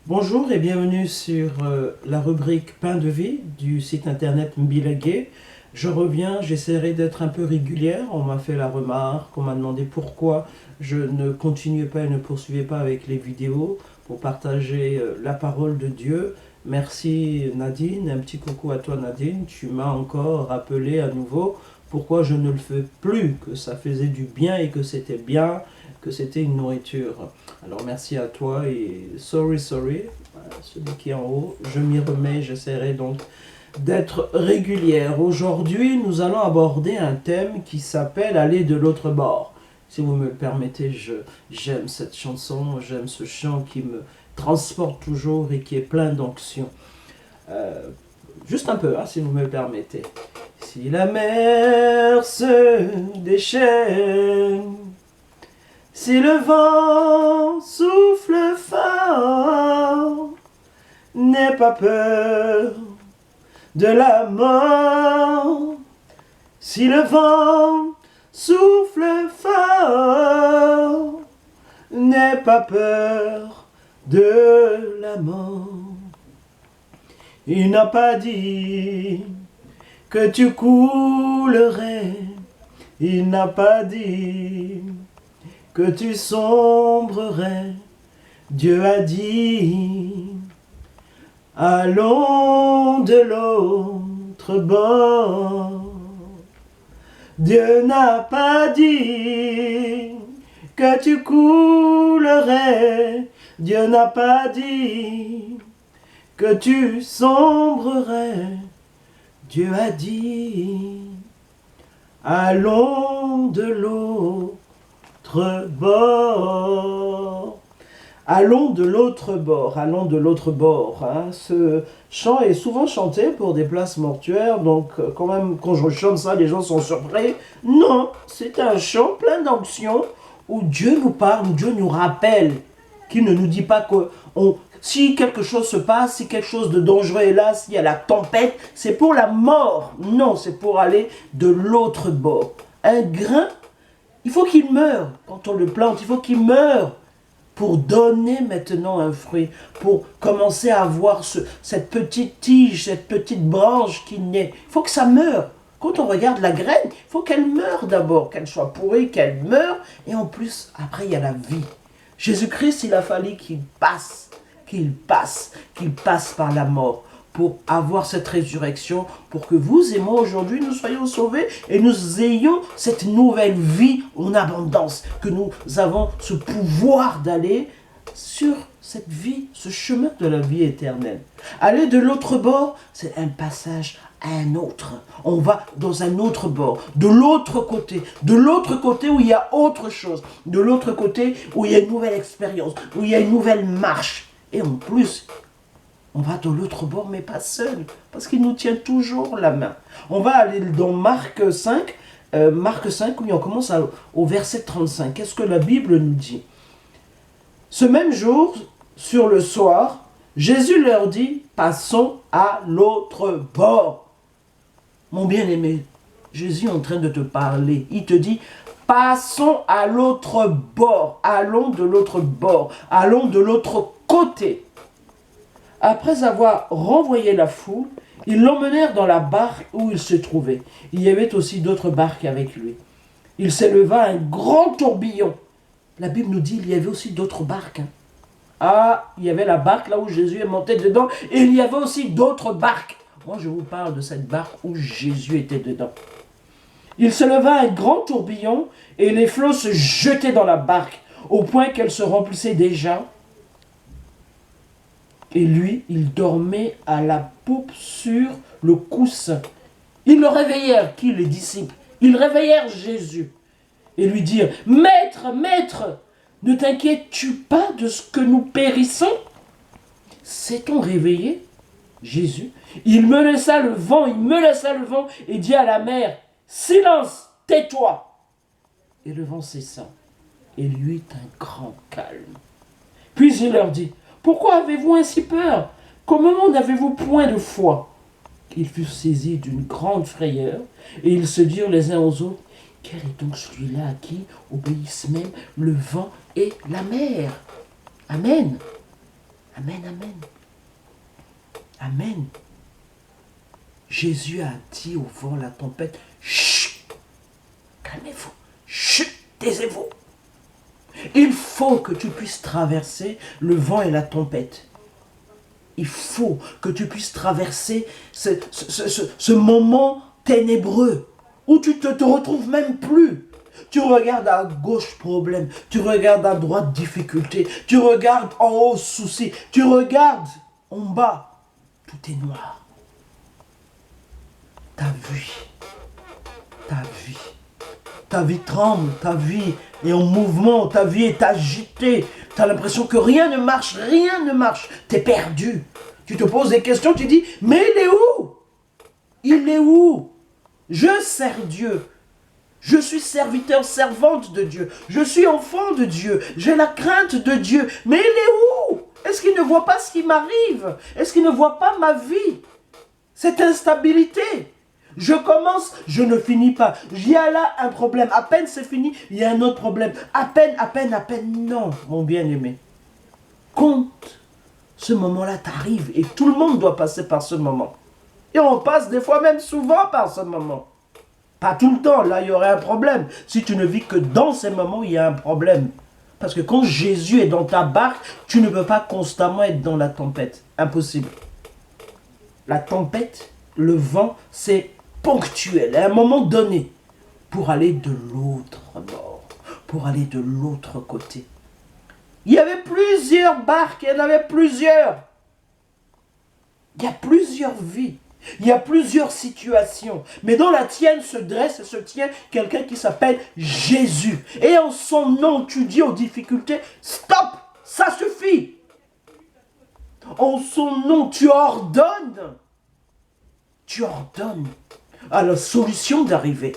Bonjour et bienvenue sur la rubrique Pain de vie du site internet Mbilagué. Je reviens, j'essaierai d'être un peu régulière. On m'a fait la remarque, on m'a demandé pourquoi je ne continuais pas et ne poursuivais pas avec les vidéos pour partager la parole de Dieu. Merci Nadine, un petit coucou à toi Nadine. Tu m'as encore rappelé à nouveau pourquoi je ne le fais plus, que ça faisait du bien et que c'était bien, que c'était une nourriture. Alors merci à toi et sorry, celui qui est en haut, je m'y remets, j'essaierai donc d'être régulière. Aujourd'hui, nous allons aborder un thème qui s'appelle Aller de l'autre bord. Si vous me le permettez, j'aime cette chanson, j'aime ce chant qui me transporte toujours et qui est plein d'onction. Euh, Juste un peu, si vous me le permettez. Si la mer se déchaîne, si le vent souffle fort, n'aie pas peur de la mort. Si le vent souffle fort, n'aie pas peur de la mort. Il n'a pas dit que tu coulerais. Il n'a pas dit que tu sombrerais. Dieu a dit, allons de l'autre bord. Dieu n'a pas dit que tu coulerais. Dieu n'a pas dit que tu sombrerais. Dieu a dit, allons de l'autre bord. Allons de l'autre bord, allons de l'autre bord. Ce chant est souvent chanté pour des places mortuaires, donc quand même, quand je chante ça, les gens sont surpris. Non, c'est un chant plein d'onction où Dieu nous parle, où Dieu nous rappelle, qu'il ne nous dit pas que si quelque chose se passe, si quelque chose de dangereux est là, s'il y a la tempête, c'est pour la mort. Non, c'est pour aller de l'autre bord. Un grain, il faut qu'il meure. Quand on le plante, il faut qu'il meure pour donner maintenant un fruit, pour commencer à avoir cette petite tige, cette petite branche qui naît. Il faut que ça meure. Quand on regarde la graine, il faut qu'elle meure d'abord, qu'elle soit pourrie, qu'elle meure, et en plus, après, il y a la vie. Jésus-Christ, il a fallu qu'il passe par la mort pour avoir cette résurrection, pour que vous et moi aujourd'hui nous soyons sauvés et nous ayons cette nouvelle vie en abondance, que nous avons ce pouvoir d'aller sur cette vie, ce chemin de la vie éternelle. Aller de l'autre bord, c'est un passage à un autre. On va dans un autre bord, de l'autre côté où il y a autre chose, de l'autre côté où il y a une nouvelle expérience, où il y a une nouvelle marche. Et en plus, on va de l'autre bord, mais pas seul, parce qu'il nous tient toujours la main. On va aller dans Marc 5, où on commence au verset 35. Qu'est-ce que la Bible nous dit? Ce même jour, sur le soir, Jésus leur dit, passons à l'autre bord. Mon bien-aimé, Jésus est en train de te parler. Il te dit, passons à l'autre bord. Allons de l'autre bord. Allons de l'autre côté. Après avoir renvoyé la foule, ils l'emmenèrent dans la barque où il se trouvait. Il y avait aussi d'autres barques avec lui. Il s'éleva un grand tourbillon. La Bible nous dit qu'il y avait aussi d'autres barques. Il y avait la barque là où Jésus est monté dedans, et il y avait aussi d'autres barques. Moi, je vous parle de cette barque où Jésus était dedans. Il se leva un grand tourbillon, et les flots se jetaient dans la barque, au point qu'elle se remplissait déjà. Et lui, il dormait à la poupe sur le coussin. Ils le réveillèrent, qui les disciples? Ils réveillèrent Jésus et lui dirent, Maître, Maître, ne t'inquiètes-tu pas de ce que nous périssons? S'est-on réveillé, Jésus? Il me laissa le vent et dit à la mer, Silence, tais-toi. Et le vent cessa, et il y eut un grand calme. Puis il leur dit, pourquoi avez-vous ainsi peur? Comment n'avez-vous point de foi? Ils furent saisis d'une grande frayeur, et ils se dirent les uns aux autres, quel est donc celui-là à qui obéissent même le vent et la mer? Amen. Amen, amen. Amen. Jésus a dit au vent, la tempête, chut, calmez-vous, chut, taisez-vous. Il faut que tu puisses traverser le vent et la tempête. Il faut que tu puisses traverser ce moment ténébreux où tu ne te retrouves même plus. Tu regardes à gauche problème, tu regardes à droite difficulté, tu regardes en haut souci, tu regardes en bas, tout est noir. Ta vie tremble, ta vie est en mouvement, ta vie est agitée. Tu as l'impression que rien ne marche, tu es perdu. Tu te poses des questions, tu dis, mais il est où? Il est où? Je sers Dieu. Je suis serviteur, servante de Dieu. Je suis enfant de Dieu. J'ai la crainte de Dieu. Mais il est où? Est-ce qu'il ne voit pas ce qui m'arrive? Est-ce qu'il ne voit pas ma vie? Cette instabilité. Je commence, je ne finis pas. Il y a là un problème. À peine c'est fini, il y a un autre problème. À peine. Non, mon bien-aimé. Compte. Ce moment-là t'arrive et tout le monde doit passer par ce moment. Et on passe des fois même souvent par ce moment. Pas tout le temps, là il y aurait un problème. Si tu ne vis que dans ces moments, il y a un problème. Parce que quand Jésus est dans ta barque, tu ne peux pas constamment être dans la tempête. Impossible. La tempête, le vent, c'est ponctuel, à un moment donné, pour aller de l'autre bord, pour aller de l'autre côté. Il y avait plusieurs barques, il y en avait plusieurs. Il y a plusieurs vies. Il y a plusieurs situations. Mais dans la tienne se dresse et se tient quelqu'un qui s'appelle Jésus. Et en son nom, tu dis aux difficultés, stop, ça suffit. En son nom, tu ordonnes. Tu ordonnes à la solution d'arriver.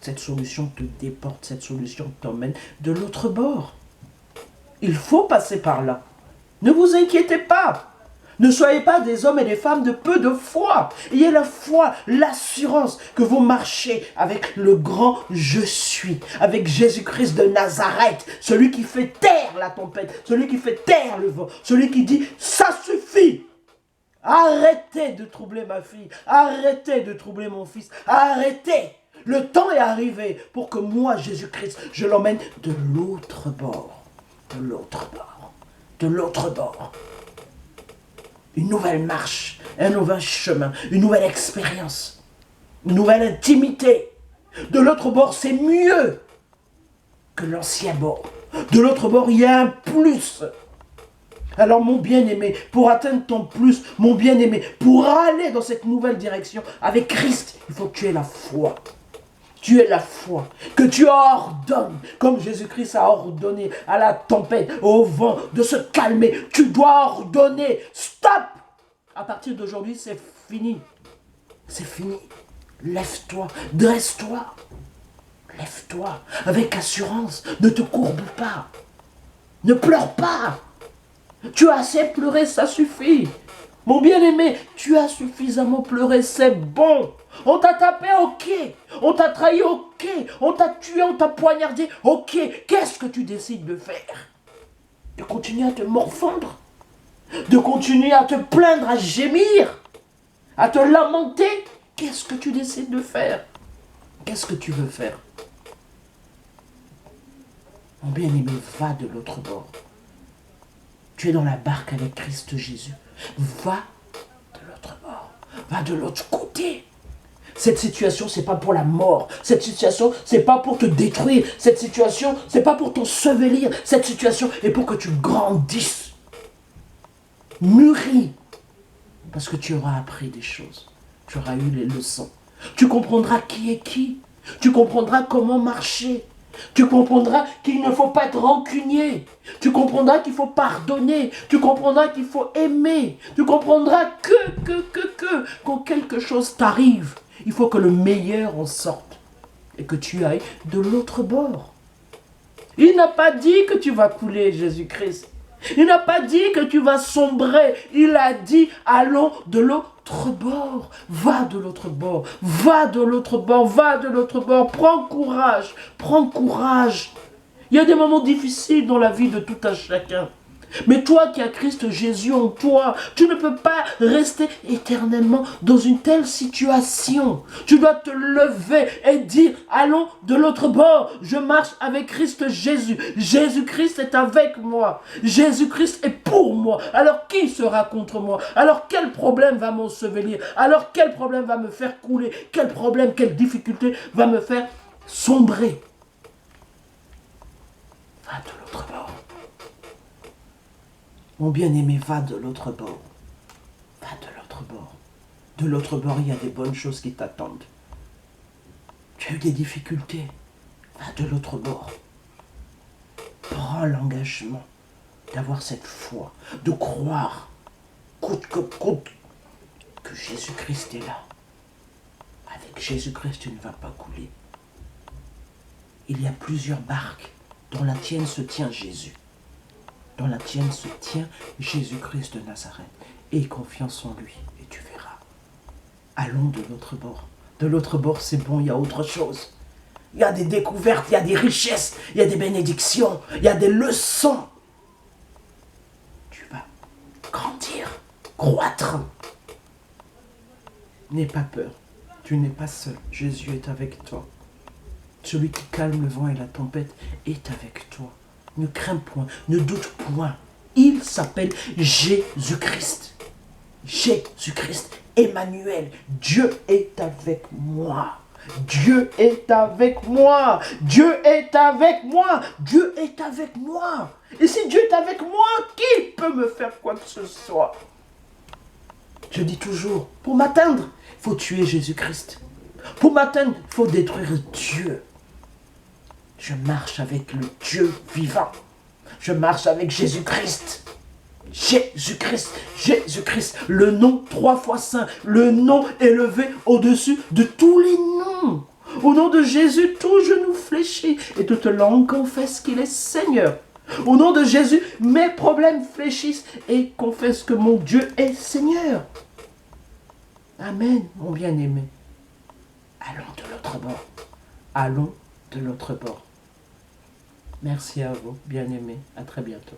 Cette solution te déporte, cette solution t'emmène de l'autre bord. Il faut passer par là. Ne vous inquiétez pas. Ne soyez pas des hommes et des femmes de peu de foi. Ayez la foi, l'assurance que vous marchez avec le grand je suis, avec Jésus-Christ de Nazareth, celui qui fait taire la tempête, celui qui fait taire le vent, celui qui dit ça suffit. Arrêtez de troubler ma fille, arrêtez de troubler mon fils, arrêtez. Le temps est arrivé pour que moi, Jésus-Christ, je l'emmène de l'autre bord, de l'autre bord, de l'autre bord. Une nouvelle marche, un nouvel chemin, une nouvelle expérience, une nouvelle intimité. De l'autre bord, c'est mieux que l'ancien bord. De l'autre bord, il y a un plus. Alors mon bien-aimé, pour atteindre ton plus, mon bien-aimé, pour aller dans cette nouvelle direction avec Christ, il faut que tu aies la foi. Tu aies la foi, que tu ordonnes, comme Jésus-Christ a ordonné à la tempête, au vent, de se calmer. Tu dois ordonner, stop! À partir d'aujourd'hui, c'est fini. C'est fini. Lève-toi, dresse-toi. Lève-toi avec assurance. Ne te courbe pas. Ne pleure pas. Tu as assez pleuré, ça suffit. Mon bien-aimé, tu as suffisamment pleuré, c'est bon. On t'a tapé, ok. On t'a trahi, ok. On t'a tué, on t'a poignardé, ok. Qu'est-ce que tu décides de faire? De continuer à te morfondre? De continuer à te plaindre, à gémir? À te lamenter? Qu'est-ce que tu décides de faire? Qu'est-ce que tu veux faire? Mon bien-aimé, va de l'autre bord. Tu es dans la barque avec Christ Jésus. Va de l'autre bord. Va de l'autre côté. Cette situation, c'est pas pour la mort. Cette situation, c'est pas pour te détruire. Cette situation, c'est pas pour t'ensevelir. Cette situation est pour que tu grandisses. Mûris. Parce que tu auras appris des choses. Tu auras eu les leçons. Tu comprendras qui est qui. Tu comprendras comment marcher. Tu comprendras qu'il ne faut pas être rancunier. Tu comprendras qu'il faut pardonner. Tu comprendras qu'il faut aimer. Tu comprendras quand quelque chose t'arrive, il faut que le meilleur en sorte et que tu ailles de l'autre bord. Il n'a pas dit que tu vas couler, Jésus-Christ. Il n'a pas dit que tu vas sombrer. Il a dit, allons de l'autre bord. Va de l'autre bord. Va de l'autre bord. Va de l'autre bord. Prends courage. Prends courage. Il y a des moments difficiles dans la vie de tout un chacun. Mais toi qui as Christ Jésus en toi, tu ne peux pas rester éternellement dans une telle situation. Tu dois te lever et dire, allons de l'autre bord. Je marche avec Christ Jésus. Jésus-Christ est avec moi. Jésus-Christ est pour moi. Alors qui sera contre moi? Alors quel problème va m'ensevelir? Alors quel problème va me faire couler? Quel problème, quelle difficulté va me faire sombrer? Va de l'autre bord. Mon bien-aimé, va de l'autre bord. Va de l'autre bord. De l'autre bord, il y a des bonnes choses qui t'attendent. Tu as eu des difficultés. Va de l'autre bord. Prends l'engagement d'avoir cette foi, de croire, coûte que coûte, que Jésus-Christ est là. Avec Jésus-Christ, tu ne vas pas couler. Il y a plusieurs barques. Dans la tienne se tient Jésus. Dans la tienne se tient Jésus-Christ de Nazareth. Aie confiance en lui et tu verras. Allons de l'autre bord. De l'autre bord, c'est bon, il y a autre chose. Il y a des découvertes, il y a des richesses, il y a des bénédictions, il y a des leçons. Tu vas grandir, croître. N'aie pas peur. Tu n'es pas seul. Jésus est avec toi. Celui qui calme le vent et la tempête est avec toi. Ne crains point, ne doute point. Il s'appelle Jésus-Christ. Jésus-Christ, Emmanuel. Dieu est avec moi. Dieu est avec moi. Dieu est avec moi. Dieu est avec moi. Et si Dieu est avec moi, qui peut me faire quoi que ce soit? Je dis toujours, pour m'atteindre, il faut tuer Jésus-Christ. Pour m'atteindre, il faut détruire Dieu. Je marche avec le Dieu vivant. Je marche avec Jésus-Christ. Jésus-Christ, Jésus-Christ, le nom 3 fois saint, le nom élevé au-dessus de tous les noms. Au nom de Jésus, tout genou fléchit et toute langue confesse qu'il est Seigneur. Au nom de Jésus, mes problèmes fléchissent et confessent que mon Dieu est Seigneur. Amen, mon bien-aimé. Allons de l'autre bord. Allons de l'autre bord. Merci à vous, bien-aimés. À très bientôt.